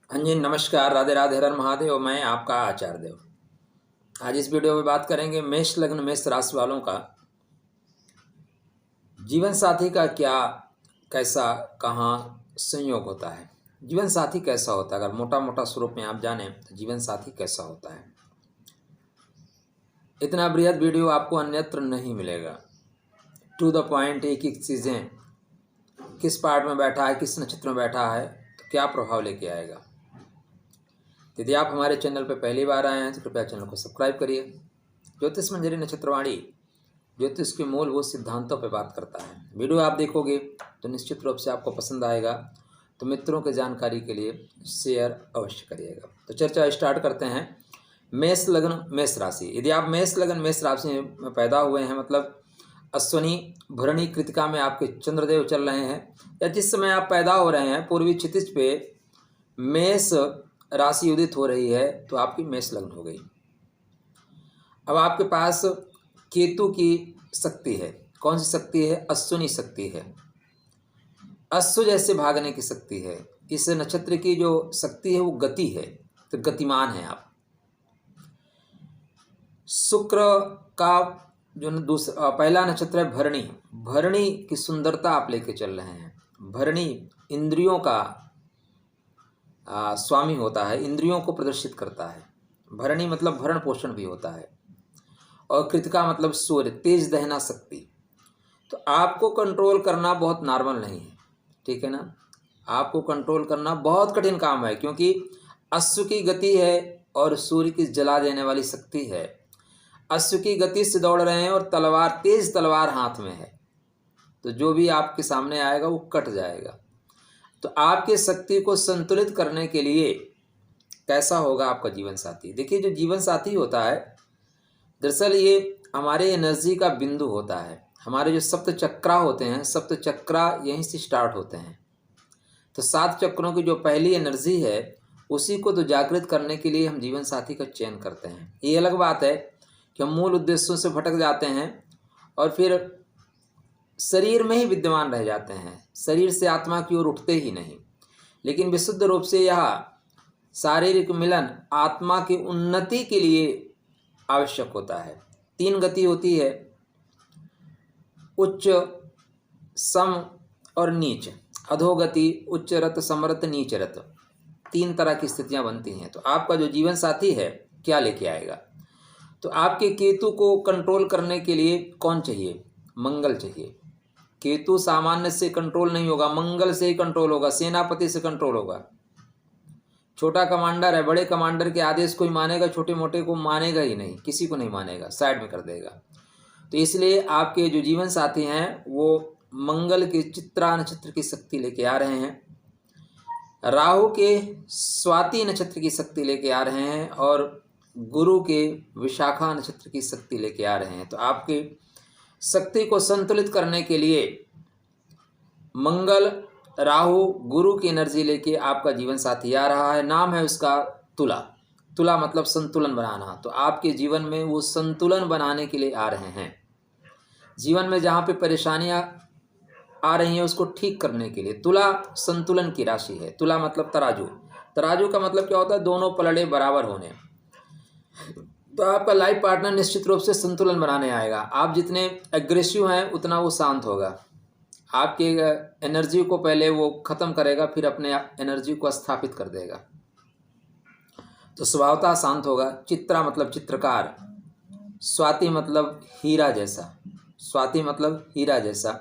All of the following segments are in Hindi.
हाँ जी, नमस्कार, राधे राधे, हर हर महादेव। मैं आपका आचार्य देव। आज इस वीडियो में बात करेंगे मेष लग्न मेष राशि वालों का जीवन साथी का क्या, कैसा, कहाँ संयोग होता है। जीवन साथी कैसा होता है, अगर मोटा मोटा स्वरूप में आप जानें तो जीवन साथी कैसा होता है। इतना बृहद वीडियो आपको अन्यत्र नहीं मिलेगा। टू द पॉइंट, एक एक चीज़ें, किस पार्ट में बैठा है, किस नक्षत्र में बैठा है, तो क्या प्रभाव लेके आएगा। यदि आप हमारे चैनल पर पहली बार आए हैं तो कृपया चैनल को सब्सक्राइब करिए। ज्योतिष मंजरी नक्षत्रवाणी ज्योतिष के मूलभूत सिद्धांतों पर बात करता है। वीडियो आप देखोगे तो निश्चित रूप से आपको पसंद आएगा, तो मित्रों के जानकारी के लिए शेयर अवश्य करिएगा। तो चर्चा स्टार्ट करते हैं। मेष लग्न मेष राशि। यदि आप मेष लग्न मेष राशि में पैदा हुए हैं, मतलब अश्विनी भरणी कृतिका में आपके चंद्रदेव चल रहे हैं, या जिस समय आप पैदा हो रहे हैं पूर्वी क्षितिज पे मेष राशि उदित हो रही है, तो आपकी मेष लग्न हो गई। अब आपके पास केतु की शक्ति है। कौन सी शक्ति है? अश्विनी शक्ति है। अश्व जैसे भागने की शक्ति है। इस नक्षत्र की जो शक्ति है वो गति है, तो गतिमान है आप। शुक्र का जो दूसरा पहला नक्षत्र है भरणी। भरणी की सुंदरता आप लेके चल रहे हैं। भरणी इंद्रियों का स्वामी होता है, इंद्रियों को प्रदर्शित करता है। भरणी मतलब भरण पोषण भी होता है। और कृतिका मतलब सूर्य, तेज दहना शक्ति। तो आपको कंट्रोल करना बहुत नॉर्मल नहीं है, ठीक है ना। आपको कंट्रोल करना बहुत कठिन काम है, क्योंकि अश्व की गति है और सूर्य की जला देने वाली शक्ति है। अश्व की गति से दौड़ रहे हैं और तलवार, तेज तलवार हाथ में है, तो जो भी आपके सामने आएगा वो कट जाएगा। तो आपके शक्ति को संतुलित करने के लिए कैसा होगा आपका जीवन साथी। देखिए, जो जीवन साथी होता है, दरअसल ये हमारे एनर्जी का बिंदु होता है। हमारे जो सप्त चक्रा होते हैं, सप्त चक्रा यहीं से स्टार्ट होते हैं। तो 7 चक्रों की जो पहली एनर्जी है, उसी को तो जागृत करने के लिए हम जीवन साथी का चयन करते हैं। ये अलग बात है कि हम मूल उद्देश्यों से भटक जाते हैं और फिर शरीर में ही विद्यमान रह जाते हैं, शरीर से आत्मा की ओर उठते ही नहीं। लेकिन विशुद्ध रूप से यह शारीरिक मिलन आत्मा की उन्नति के लिए आवश्यक होता है। 3 गति होती है, उच्च, सम और नीच। अधोगति, उच्च रत, समरत, नीच रत, 3 तरह की स्थितियां बनती हैं। तो आपका जो जीवन साथी है क्या लेके आएगा। तो आपके केतु को कंट्रोल करने के लिए कौन चाहिए? मंगल चाहिए। केतु सामान्य से कंट्रोल नहीं होगा, मंगल से ही कंट्रोल होगा, सेनापति से कंट्रोल होगा। छोटा कमांडर है, बड़े कमांडर के आदेश को ही मानेगा, छोटे मोटे को मानेगा ही नहीं, किसी को नहीं मानेगा, साइड में कर देगा। तो इसलिए आपके जो जीवन साथी हैं वो मंगल के चित्रा नक्षत्र की शक्ति लेके आ रहे हैं, राहु के स्वाति नक्षत्र की शक्ति लेके आ रहे हैं, और गुरु के विशाखा नक्षत्र की शक्ति लेके आ रहे हैं। तो आपके शक्ति को संतुलित करने के लिए मंगल, राहु, गुरु की एनर्जी लेके आपका जीवन साथी आ रहा है। नाम है उसका तुला। तुला मतलब संतुलन बनाना। तो आपके जीवन में वो संतुलन बनाने के लिए आ रहे हैं। जीवन में जहाँ पे परेशानियाँ आ रही हैं उसको ठीक करने के लिए। तुला संतुलन की राशि है। तुला मतलब तराजू। तराजू का मतलब क्या होता है? दोनों पलड़े बराबर होने। तो आपका लाइफ पार्टनर निश्चित रूप से संतुलन बनाने आएगा। आप जितने एग्रेसिव हैं उतना वो शांत होगा। आपके एनर्जी को पहले वो ख़त्म करेगा, फिर अपने एनर्जी को स्थापित कर देगा। तो स्वभावतः शांत होगा। चित्रा मतलब चित्रकार। स्वाति मतलब हीरा जैसा। स्वाति मतलब हीरा जैसा।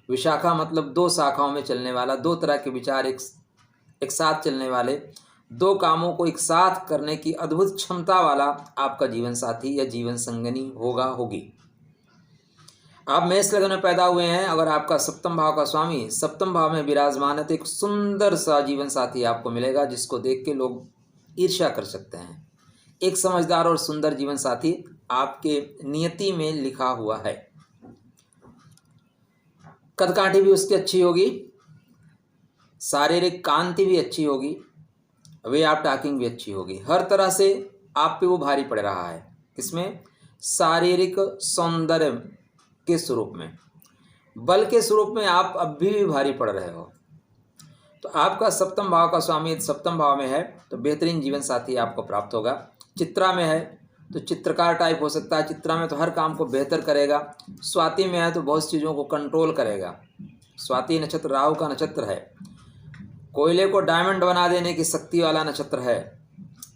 विशाखा मतलब 2 शाखाओं में चलने वाला, 2 तरह के विचार एक साथ चलने वाले, 2 कामों को एक साथ करने की अद्भुत क्षमता वाला आपका जीवन साथी या जीवन संगनी होगा, होगी। आप मेष लग्न में पैदा हुए हैं, अगर आपका सप्तम भाव का स्वामी सप्तम भाव में विराजमान है, तो एक सुंदर सा जीवन साथी आपको मिलेगा, जिसको देख के लोग ईर्ष्या कर सकते हैं। एक समझदार और सुंदर जीवन साथी आपके नियति में लिखा हुआ है। कदकाठी भी उसकी अच्छी होगी, शारीरिक कांति भी अच्छी होगी, वे ऑफ टॉकिंग भी अच्छी होगी। हर तरह से आप पे वो भारी पड़ रहा है। किसमें? शारीरिक सौंदर्य के स्वरूप में, बल के स्वरूप में आप अब भी भारी पड़ रहे हो। तो आपका सप्तम भाव का स्वामी यदि सप्तम भाव में है तो बेहतरीन जीवन साथी आपको प्राप्त होगा। चित्रा में है तो चित्रकार टाइप हो सकता है, चित्रा में तो हर काम को बेहतर करेगा। स्वाति में है तो बहुत चीज़ों को कंट्रोल करेगा। स्वाति नक्षत्र राहु का नक्षत्र है, कोयले को डायमंड बना देने की शक्ति वाला नक्षत्र है।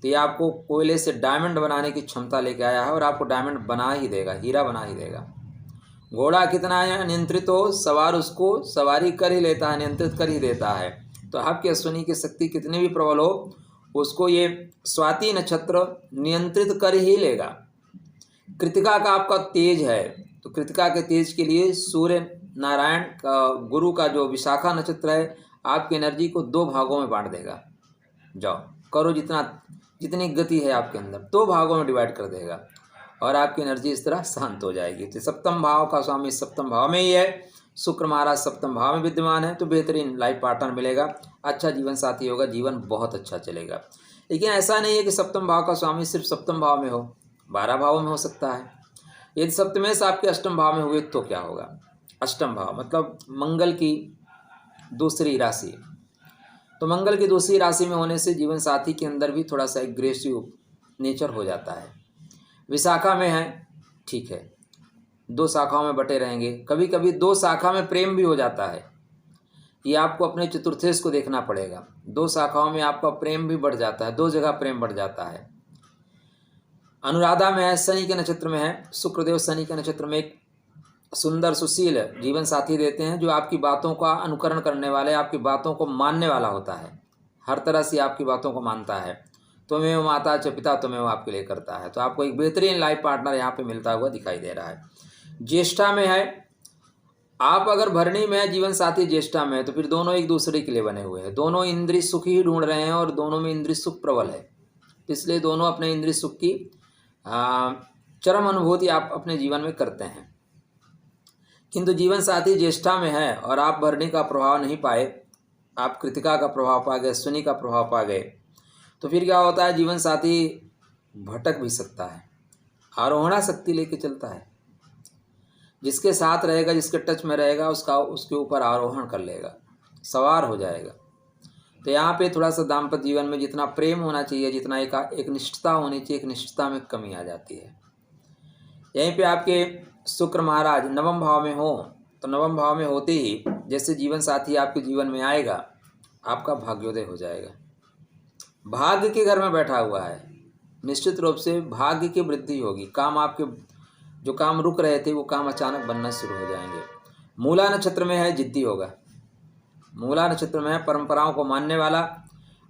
तो ये आपको कोयले से डायमंड बनाने की क्षमता लेके आया है और आपको डायमंड बना ही देगा, हीरा बना ही देगा। घोड़ा कितना नियंत्रित हो, सवार उसको सवारी कर ही लेता है, नियंत्रित कर ही देता है। तो आपकी अश्विनी की शक्ति कितनी भी प्रबल हो, उसको ये स्वाति नक्षत्र नियंत्रित कर ही लेगा। कृतिका का आपका तेज है, तो कृतिका के तेज के लिए सूर्य नारायण का गुरु का जो विशाखा नक्षत्र है आपकी एनर्जी को 2 भागों में बांट देगा। जाओ करो, जितनी गति है आपके अंदर 2 भागों में डिवाइड कर देगा और आपकी एनर्जी इस तरह शांत हो जाएगी। तो सप्तम भाव का स्वामी सप्तम भाव में ही है, शुक्र महाराज सप्तम भाव में विद्यमान है, तो बेहतरीन लाइफ पार्टनर मिलेगा, अच्छा जीवन साथी होगा, जीवन बहुत अच्छा चलेगा। लेकिन ऐसा नहीं है कि सप्तम भाव का स्वामी सिर्फ सप्तम भाव में हो, 12 भावों में हो सकता है। यदि सप्तमेश आपके अष्टम भाव में हुए तो क्या होगा? अष्टम भाव मतलब मंगल की दूसरी राशि, तो मंगल की दूसरी राशि में होने से जीवन साथी के अंदर भी थोड़ा सा एग्रेसिव नेचर हो जाता है। विशाखा में है, ठीक है, 2 शाखाओं में बटे रहेंगे, कभी कभी 2 शाखा में प्रेम भी हो जाता है। ये आपको अपने चतुर्थेश को देखना पड़ेगा, 2 शाखाओं में आपका प्रेम भी बढ़ जाता है, 2 जगह प्रेम बढ़ जाता है। अनुराधा में है, शनि के नक्षत्र में है, शुक्रदेव शनि के नक्षत्र में एक सुंदर सुशील जीवन साथी देते हैं जो आपकी बातों का अनुकरण करने वाले, आपकी बातों को मानने वाला होता है, हर तरह से आपकी बातों को मानता है। तुम्हें माता च पिता तुम्हें वो आपके लिए करता है। तो आपको एक बेहतरीन लाइफ पार्टनर यहाँ पे मिलता हुआ दिखाई दे रहा है। ज्येष्ठा में है, आप अगर भरणी में है, जीवन साथी ज्येष्ठा में है, तो फिर दोनों एक दूसरे के लिए बने हुए हैं, दोनों इंद्रिय सुख ही ढूंढ रहे हैं और दोनों में इंद्रिय सुख प्रबल है, इसलिए दोनों अपने इंद्रिय सुख की चरम अनुभूति आप अपने जीवन में करते हैं। किंतु जीवन साथी ज्येष्ठा में है और आप भरणी का प्रभाव नहीं पाए, आप कृतिका का प्रभाव पा गए, अश्विनी का प्रभाव पा गए, तो फिर क्या होता है, जीवन साथी भटक भी सकता है, आरोहणा शक्ति लेके चलता है। जिसके साथ रहेगा, जिसके टच में रहेगा, उसके ऊपर आरोहण कर लेगा, सवार हो जाएगा। तो यहाँ पे थोड़ा सा दाम्पत्य जीवन में जितना प्रेम होना चाहिए, जितना एक निष्ठता होनी चाहिए, एक निष्ठता में कमी आ जाती है। यहीं पे आपके शुक्र महाराज नवम भाव में हो, तो नवम भाव में होते ही जैसे जीवन साथी आपके जीवन में आएगा, आपका भाग्योदय हो जाएगा। भाग्य के घर में बैठा हुआ है, निश्चित रूप से भाग्य की वृद्धि होगी, काम आपके जो काम रुक रहे थे वो काम अचानक बनना शुरू हो जाएंगे। मूला नक्षत्र में है, जिद्दी होगा। मूला नक्षत्र में है, परंपराओं को मानने वाला,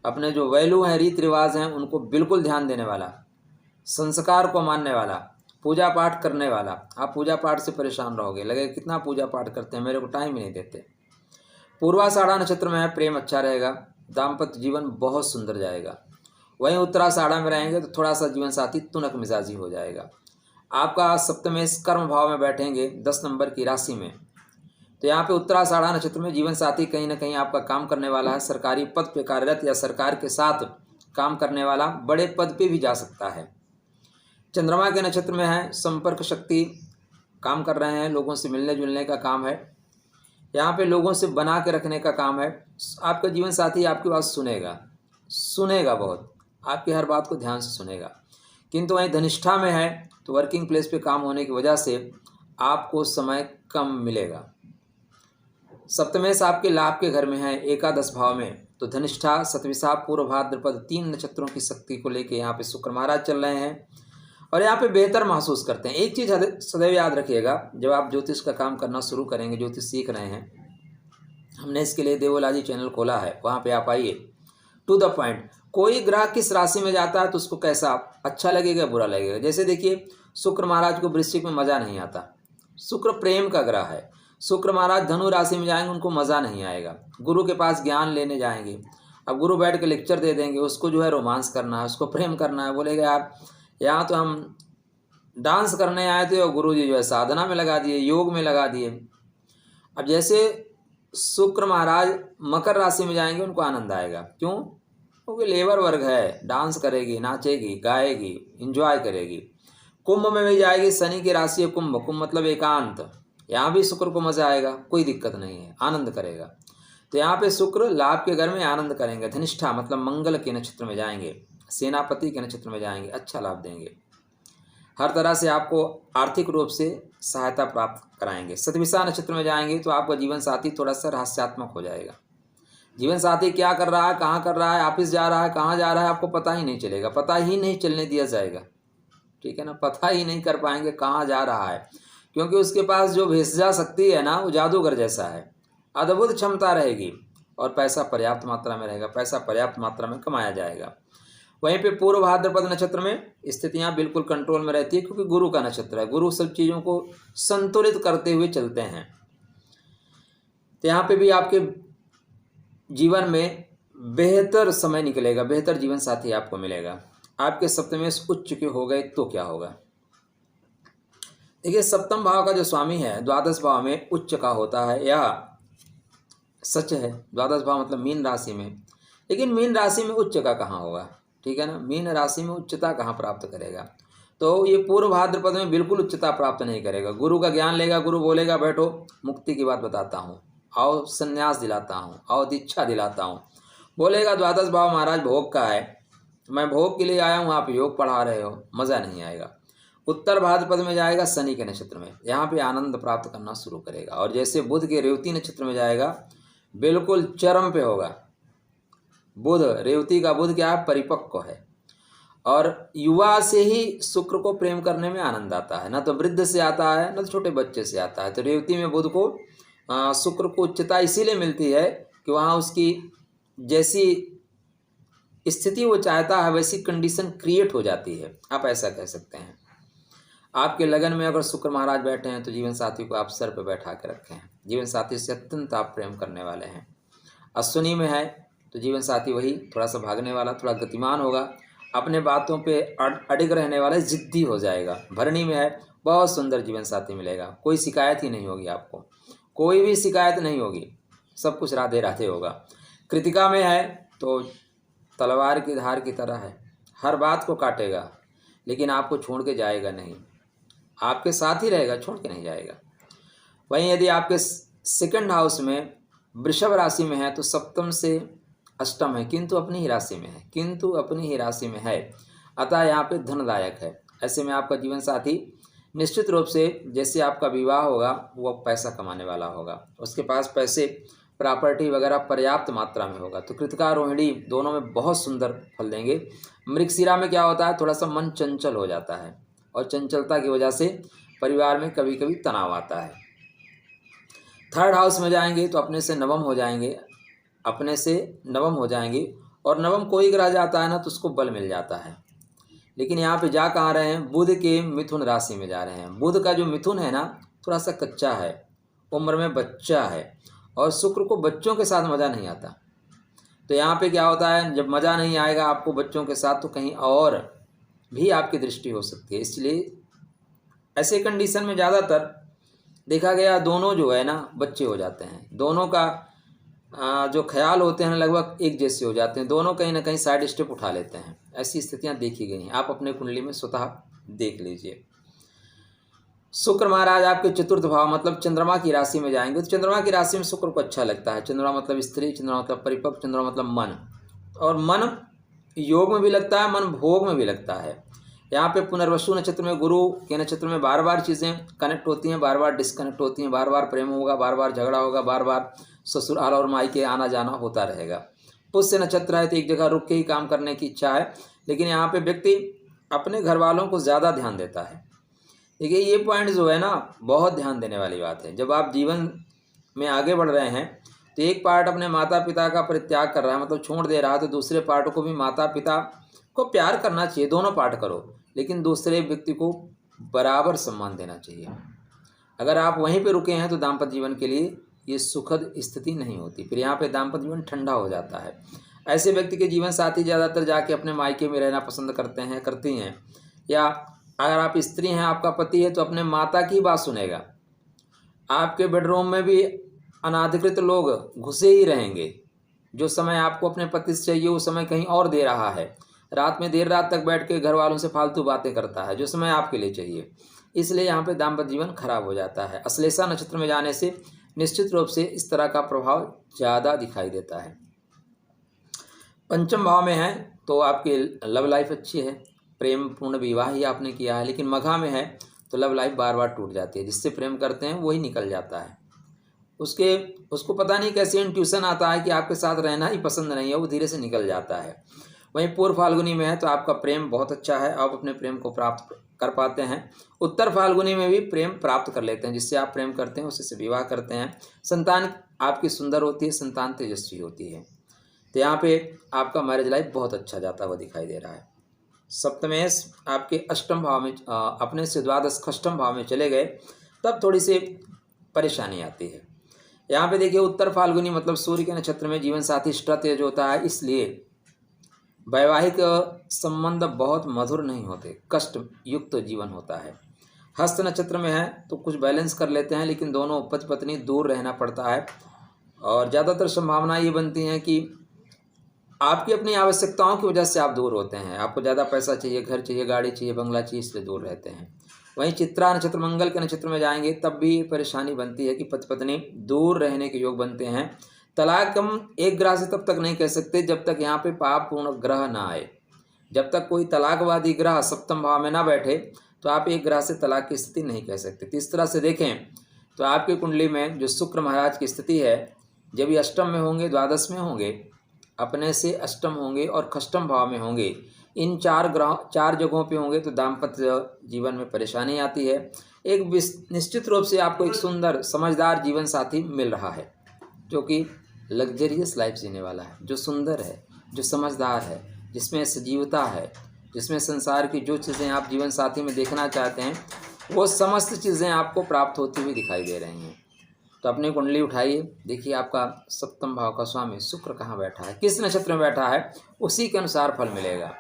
अपने जो वैल्यू हैं, रीति रिवाज हैं, उनको बिल्कुल ध्यान देने वाला, संस्कार को मानने वाला, पूजा पाठ करने वाला। आप पूजा पाठ से परेशान रहोगे, लगेगा कितना पूजा पाठ करते हैं, मेरे को टाइम ही नहीं देते। पूर्वाषाढ़ा नक्षत्र में है, प्रेम अच्छा रहेगा, दाम्पत्य जीवन बहुत सुंदर जाएगा। वहीं उत्तराषाढ़ा में रहेंगे तो थोड़ा सा जीवन साथी तुनक मिजाजी हो जाएगा। आपका सप्तमेश कर्म भाव में बैठेंगे 10 नंबर की राशि में, तो यहाँ पे उत्तराषाढ़ा नक्षत्र में जीवन साथी कहीं ना कहीं आपका काम करने वाला है, सरकारी पद पे कार्यरत या सरकार के साथ काम करने वाला, बड़े पद पे भी जा सकता है। चंद्रमा के नक्षत्र में है, संपर्क शक्ति काम कर रहे हैं, लोगों से मिलने जुलने का काम है, यहाँ पे लोगों से बना के रखने का काम है। आपका जीवन साथी आपकी बात सुनेगा बहुत, आपकी हर बात को ध्यान से सुनेगा। किंतु वहीं धनिष्ठा में है तो वर्किंग प्लेस पे काम होने की वजह से आपको समय कम मिलेगा। सप्तमेश आपके लाभ के घर में है, एकादश भाव में, तो धनिष्ठा, सतविशा, पूर्व भाद्रपद 3 नक्षत्रों की शक्ति को लेके यहाँ पे शुक्र महाराज चल रहे हैं और यहाँ पे बेहतर महसूस करते हैं। एक चीज़ सदैव याद रखिएगा, जब आप ज्योतिष का काम करना शुरू करेंगे, ज्योतिष सीख रहे हैं, हमने इसके लिए देवोलाजी चैनल खोला है, वहाँ पे आप आइए, टू द पॉइंट। कोई ग्रह किस राशि में जाता है तो उसको कैसा अच्छा लगेगा, बुरा लगेगा। जैसे देखिए, शुक्र महाराज को वृश्चिक में मज़ा नहीं आता, शुक्र प्रेम का ग्रह है। शुक्र महाराज धनु राशि में जाएंगे, उनको मज़ा नहीं आएगा। गुरु के पास ज्ञान लेने जाएंगे, अब गुरु बैठ के लेक्चर दे देंगे, उसको जो है रोमांस करना है, उसको प्रेम करना है, बोलेगा यार यहाँ तो हम डांस करने आए थे और गुरु जी जो है साधना में लगा दिए, योग में लगा दिए। अब जैसे शुक्र महाराज मकर राशि में जाएंगे, उनको आनंद आएगा, क्यों? क्योंकि लेबर वर्ग है, डांस करेगी, नाचेगी, गाएगी, इंजॉय करेगी। कुंभ में भी जाएगी, शनि की राशि है कुंभ, कुंभ मतलब एकांत, यहाँ भी शुक्र को मजा आएगा, कोई दिक्कत नहीं है, आनंद करेगा। तो यहाँ पे शुक्र लाभ के घर में आनंद करेंगे। धनिष्ठा मतलब मंगल के नक्षत्र में जाएंगे, सेनापति के नक्षत्र में जाएंगे, अच्छा लाभ देंगे, हर तरह से आपको आर्थिक रूप से सहायता प्राप्त कराएंगे। शतभिषा नक्षत्र में जाएंगे तो आपका जीवन साथी थोड़ा सा रहस्यात्मक हो जाएगा। जीवन साथी क्या कर रहा है, कहाँ कर रहा है, ऑफिस जा रहा है, कहाँ जा रहा है, आपको पता ही नहीं चलेगा, पता ही नहीं चलने दिया जाएगा, ठीक है ना, पता ही नहीं कर पाएंगे कहाँ जा रहा है, क्योंकि उसके पास जो भेषजा शक्ति है ना वो जादूगर जैसा है, अद्भुत क्षमता रहेगी और पैसा पर्याप्त मात्रा में रहेगा, पैसा पर्याप्त मात्रा में कमाया जाएगा। वहीं पे पूर्व भाद्रपद नक्षत्र में स्थितियां बिल्कुल कंट्रोल में रहती है, क्योंकि गुरु का नक्षत्र है, गुरु सब चीज़ों को संतुलित करते हुए चलते हैं। तो यहाँ पे भी आपके जीवन में बेहतर समय निकलेगा, बेहतर जीवन साथी आपको मिलेगा। आपके सप्तमेश उच्च के हो गए तो क्या होगा? देखिए, सप्तम भाव का जो स्वामी है द्वादश भाव में उच्च का होता है, यह सच है। द्वादश भाव मतलब मीन राशि में, लेकिन मीन राशि में उच्च का कहाँ होगा, ठीक है ना, मीन राशि में उच्चता कहाँ प्राप्त करेगा? तो ये पूर्व भाद्रपद में बिल्कुल उच्चता प्राप्त नहीं करेगा। गुरु का ज्ञान लेगा, गुरु बोलेगा बैठो मुक्ति की बात बताता हूँ, आओ संन्यास दिलाता हूँ, आओ दीक्षा दिलाता हूँ। बोलेगा द्वादश भाव महाराज भोग का है, मैं भोग के लिए आया हूँ, आप योग पढ़ा रहे हो, मज़ा नहीं आएगा। उत्तर भाद्रपद में जाएगा शनि के नक्षत्र में, यहाँ पे आनंद प्राप्त करना शुरू करेगा। और जैसे बुध के रेवती नक्षत्र में जाएगा बिल्कुल चरम पे होगा। बुध, रेवती का बुध क्या है, परिपक्व है, और युवा से ही शुक्र को प्रेम करने में आनंद आता है, ना तो वृद्ध से आता है ना तो छोटे बच्चे से आता है। तो रेवती में बुध को शुक्र को उच्चता इसीलिए मिलती है कि वहाँ उसकी जैसी स्थिति वो चाहता है वैसी कंडीशन क्रिएट हो जाती है, आप ऐसा कह सकते हैं। आपके लगन में अगर शुक्र महाराज बैठे हैं तो जीवन साथी को आप सर पर बैठा के रखे हैं, जीवन साथी से अत्यंत आप प्रेम करने वाले हैं। अश्विनी में है तो जीवन साथी वही थोड़ा सा भागने वाला, थोड़ा गतिमान होगा, अपने बातों पे अडिग रहने वाला, जिद्दी हो जाएगा। भरणी में है बहुत सुंदर जीवन साथी मिलेगा, कोई शिकायत ही नहीं होगी आपको, कोई भी शिकायत नहीं होगी, सब कुछ राधे राधे होगा। कृतिका में है तो तलवार की धार की तरह है, हर बात को काटेगा लेकिन आपको छोड़ के जाएगा नहीं, आपके साथ ही रहेगा, छोड़ के नहीं जाएगा। वहीं यदि आपके सेकंड हाउस में वृषभ राशि में है तो सप्तम से अष्टम है, किंतु अपनी ही राशि में है, किंतु अपनी ही राशि में है, अतः यहाँ पे धनदायक है। ऐसे में आपका जीवन साथी निश्चित रूप से जैसे आपका विवाह होगा वो पैसा कमाने वाला होगा, उसके पास पैसे प्रॉपर्टी वगैरह पर्याप्त मात्रा में होगा। तो कृतिका रोहिणी दोनों में बहुत सुंदर फल देंगे। मृगशिरा में क्या होता है, थोड़ा सा मन चंचल हो जाता है और चंचलता की वजह से परिवार में कभी कभी तनाव आता है। थर्ड हाउस में जाएंगे तो अपने से नवम हो जाएंगे, अपने से नवम हो जाएंगे, और नवम कोई ग्रह जाता है ना तो उसको बल मिल जाता है। लेकिन यहाँ पे जा कहाँ रहे हैं, बुध के मिथुन राशि में जा रहे हैं। बुध का जो मिथुन है ना थोड़ा सा कच्चा है, उम्र में बच्चा है, और शुक्र को बच्चों के साथ मज़ा नहीं आता। तो यहाँ पे क्या होता है, जब मज़ा नहीं आएगा आपको बच्चों के साथ तो कहीं और भी आपकी दृष्टि हो सकती है। इसलिए ऐसे कंडीशन में ज़्यादातर देखा गया दोनों जो है ना बच्चे हो जाते हैं, दोनों का जो ख्याल होते हैं लगभग एक जैसे हो जाते हैं, दोनों कहीं ना कहीं साइड स्टेप उठा लेते हैं। ऐसी स्थितियां देखी गई हैं, आप अपने कुंडली में स्वतः देख लीजिए। शुक्र महाराज आपके चतुर्थ भाव मतलब चंद्रमा की राशि में जाएंगे तो चंद्रमा की राशि में शुक्र को अच्छा लगता है। चंद्रमा मतलब स्त्री, चंद्रमा मतलब परिपक्व, चंद्रमा मतलब मन, और मन योग में भी लगता है, मन भोग में भी लगता है। यहाँ पे पुनर्वसु नक्षत्र में, गुरु के नक्षत्र में बार बार चीज़ें कनेक्ट होती हैं, बार बार डिस्कनेक्ट होती हैं, बार बार प्रेम होगा, बार बार झगड़ा होगा, बार बार ससुराल और मायके आना जाना होता रहेगा। पुष्य नक्षत्र है तो एक जगह रुक के ही काम करने की इच्छा है, लेकिन यहाँ पे व्यक्ति अपने घर वालों को ज़्यादा ध्यान देता है। देखिए ये पॉइंट जो है ना बहुत ध्यान देने वाली बात है। जब आप जीवन में आगे बढ़ रहे हैं तो एक पार्ट अपने माता पिता का परित्याग कर रहा है, मतलब छोड़ दे रहा है, तो दूसरे पार्ट को भी माता पिता को प्यार करना चाहिए, दोनों पार्ट करो, लेकिन दूसरे व्यक्ति को बराबर सम्मान देना चाहिए। अगर आप वहीं पे रुके हैं तो दाम्पत्य जीवन के लिए ये सुखद स्थिति नहीं होती, फिर यहाँ पे दाम्पत्य जीवन ठंडा हो जाता है। ऐसे व्यक्ति के जीवन साथी ज़्यादातर जाके अपने मायके में रहना पसंद करते हैं, करती हैं, या अगर आप स्त्री हैं, आपका पति है तो अपने माता की बात सुनेगा। आपके बेडरूम में भी अनाधिकृत लोग घुसे ही रहेंगे। जो समय आपको अपने पति से चाहिए वो समय कहीं और दे रहा है, रात में देर रात तक बैठ के घर वालों से फालतू बातें करता है जो समय आपके लिए चाहिए। इसलिए यहाँ पे दाम्पत्य जीवन खराब हो जाता है। अश्लेषा नक्षत्र में जाने से निश्चित रूप से इस तरह का प्रभाव ज़्यादा दिखाई देता है। पंचम भाव में है तो आपकी लव लाइफ अच्छी है, प्रेम पूर्ण विवाह ही आपने किया है। लेकिन मघा में है तो लव लाइफ बार बार टूट जाती है, जिससे प्रेम करते हैं वही निकल जाता है। उसको पता नहीं कैसे इंट्यूशन आता है कि आपके साथ रहना ही पसंद नहीं है, वो धीरे से निकल जाता है। वहीं पूर्व फाल्गुनी में है तो आपका प्रेम बहुत अच्छा है, आप अपने प्रेम को प्राप्त कर पाते हैं। उत्तर फाल्गुनी में भी प्रेम प्राप्त कर लेते हैं, जिससे आप प्रेम करते हैं उससे विवाह करते हैं। संतान आपकी सुंदर होती है, संतान तेजस्वी होती है। तो यहाँ पे आपका मैरिज लाइफ बहुत अच्छा जाता हुआ दिखाई दे रहा है। सप्तमेश आपके अष्टम भाव में अपने से द्वादश अष्टम भाव में चले गए, तब थोड़ी सी परेशानी आती है। यहाँ पे देखिए उत्तर फाल्गुनी मतलब सूर्य के नक्षत्र में जीवन साथी इष्टा तेज होता है, इसलिए वैवाहिक संबंध बहुत मधुर नहीं होते, कष्ट युक्त जीवन होता है। हस्त नक्षत्र में है तो कुछ बैलेंस कर लेते हैं, लेकिन दोनों पति पत्नी दूर रहना पड़ता है। और ज़्यादातर संभावना ये बनती है कि आपकी अपनी आवश्यकताओं की वजह से आप दूर होते हैं। आपको ज़्यादा पैसा चाहिए, घर चाहिए, गाड़ी चाहिए, बंगला चाहिए, इसलिए दूर रहते हैं। वहीं चित्रा नक्षत्र मंगल के नक्षत्र में जाएंगे तब भी परेशानी बनती है कि पति पत्नी दूर रहने के योग बनते हैं। तलाक हम एक ग्रह से तब तक नहीं कह सकते जब तक यहाँ पे पाप पूर्ण ग्रह ना आए। जब तक कोई तलाकवादी ग्रह सप्तम भाव में ना बैठे तो आप एक ग्रह से तलाक की स्थिति नहीं कह सकते। तो इस तरह से देखें तो आपकी कुंडली में जो शुक्र महाराज की स्थिति है, जब ये अष्टम में होंगे, द्वादश में होंगे, अपने से अष्टम होंगे और खष्टम भाव में होंगे, इन चार जगहों पे होंगे तो दाम्पत्य जीवन में परेशानी आती है। एक निश्चित रूप से आपको एक सुंदर समझदार जीवन साथी मिल रहा है, जो कि लग्जरियस लाइफ जीने वाला है, जो सुंदर है, जो समझदार है, जिसमें सजीवता है, जिसमें संसार की जो चीज़ें आप जीवन साथी में देखना चाहते हैं वो समस्त चीज़ें आपको प्राप्त होती हुई दिखाई दे रही हैं। तो अपनी कुंडली उठाइए, देखिए आपका सप्तम भाव का स्वामी शुक्र कहाँ बैठा है, किस नक्षत्र में बैठा है, उसी के अनुसार फल मिलेगा।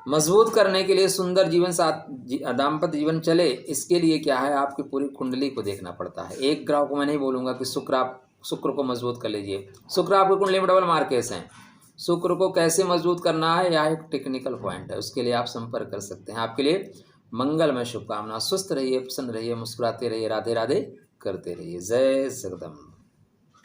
मजबूत करने के लिए सुंदर जीवन साथ दाम्पत्य जीवन चले, इसके लिए क्या है, आपकी पूरी कुंडली को देखना पड़ता है। एक ग्रह को मैं नहीं बोलूँगा कि शुक्र को मजबूत कर लीजिए। शुक्र आपकी कुंडली में डबल मार्केस हैं, शुक्र को कैसे मजबूत करना है यह एक टेक्निकल पॉइंट है, उसके लिए आप संपर्क कर सकते हैं। आपके लिए मंगलमय शुभकामना। स्वस्थ रहिए, प्रसन्न रहिए, मुस्कुराते रहिए, राधे राधे करते रहिए। जय जगदम्ब।